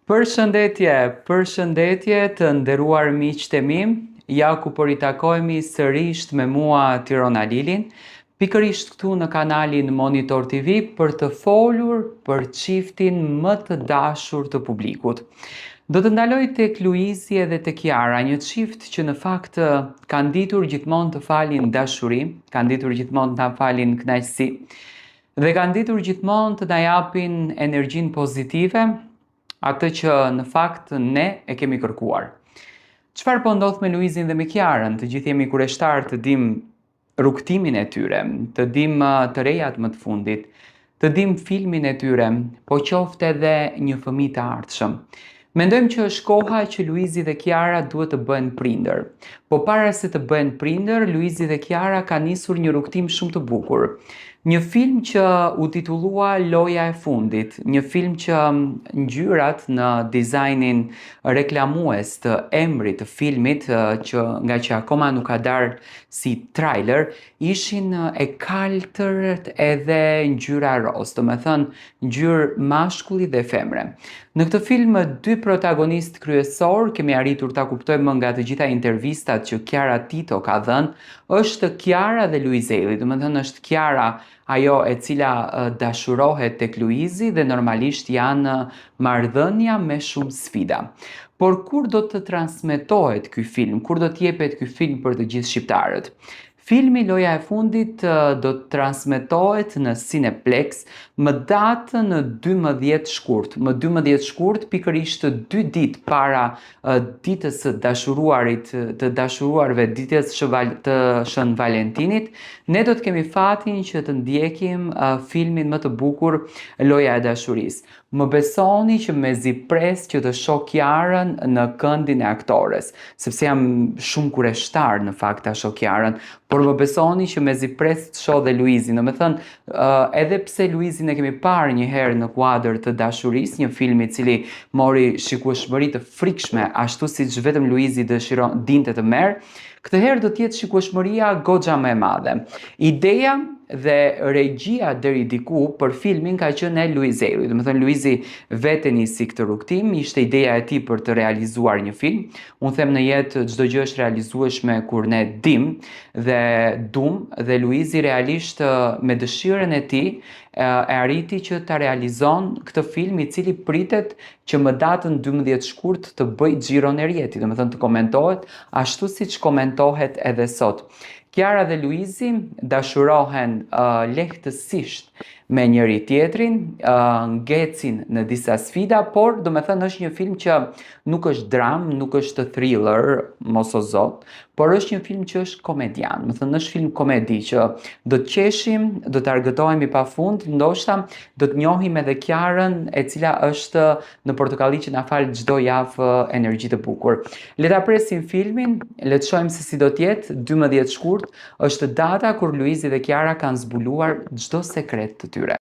Përshëndetje të nderuar miqtë e mi, ja ku po ritakohemi sërish me mua Tirona Lilin, pikërisht këtu në kanalin Monitor TV për të folur për çiftin më të dashur të publikut. Do të ndaloj tek Luizi edhe tek Kiara, një çift që në fakt kanë ditur gjithmonë të falin dashuri, kanë ditur gjithmonë të falin kënaqësi dhe kanë ditur gjithmonë të na japin energjinë pozitive, atë që në fakt ne e kemi kërkuar. Çfarë po ndodh me Luizin dhe me Kiarën? Të gjithë jemi kureshtar të dim rrugtimin e tyre, të dim të rejat më të fundit, të dim filmin e tyre, po qoftë edhe një fëmijë të ardhshëm. Mendojmë që është koha që Luizi dhe Kiara duhet të bëhen prindër. Po para se të bëhen prindër, Luizi dhe Kiara kanë nisur një rrugtim shumë të bukur. Një film që u titullua Loja e fundit, një film që ngjyrat në dizajnin reklamues të emrit të filmit, nga që akoma nuk ka darë si trailer, ishin e kaltër edhe ngjyra roz, do me thënë ngjyrë mashkulli dhe femre. Në këtë film, dy protagonistë kryesor, kemi arritur ta kuptojmë nga të gjitha intervistat që Kiara Tito ka dhënë, është Kiara dhe Luizeli, do me thënë është Kiara ajo e cila dashurohet tek Luizi dhe normalisht janë marrëdhënia me shumë sfida. Por kur do të transmetohet ky film? Kur do të jepet ky film për të gjithë shqiptarët? Filmi Loja e fundit do të transmetohet në Cineplex më datën 12 shkurt. Më 12 shkurt, pikërisht 2 ditë para ditës së të dashuruarve, ditës të Shën Valentinit, ne do të kemi fatin që të ndjekim filmin më të bukur, Loja e dashurisë. Më besoni që mezi pres që të shoh Kiarën në këndin e aktores, sepse jam shumë kureshtar në fakt ta shoh Kiarën, por më besoni që mezi pres të shoh dhe Luizin. Domethënë, edhe pse Luizin e kemi parë një herë në kuadër të dashurisë, një film i cili mori shikueshmëri të frikshme, ashtu siç vetëm Luizi dinte të merr, këtë herë do të jetë shikueshmëria goxha më e madhe. Ideja dhe regjia deri diku për filmin ka qenë e Luizelit. Do të thënë Luizi vetë nisi këtë rrugtim, ishte ideja e tij për të realizuar një film. Unë them në jetë çdo gjë është realizueshme kur ne dim dhe dum, dhe Luizi realisht me dëshirën e tij e arriti që ta realizon këtë film i cili pritet që më datën 12 shkurt të bëjë xhiron e rjetit, do të thënë të komentohet ashtu siç komentohet edhe sot. Kiara dhe Luizi dashurohen lehtësisht me njëri tjetrin, ngecin në disa sfida, por do me thënë është një film që nuk është dram, nuk është thriller, mos o zot, por është një film që është komedian, më thënë është film komedi që do të qeshim, do të argëtohemi pafund, ndoshta do të njohim edhe Kiarën e cila është në portokalli që na fal çdo javë energji të bukur. Le ta presim filmin, le të shohim se si do të jetë. 12 shkurt është data kur Luizi dhe Kiara kanë zbuluar çdo sekret të tyre.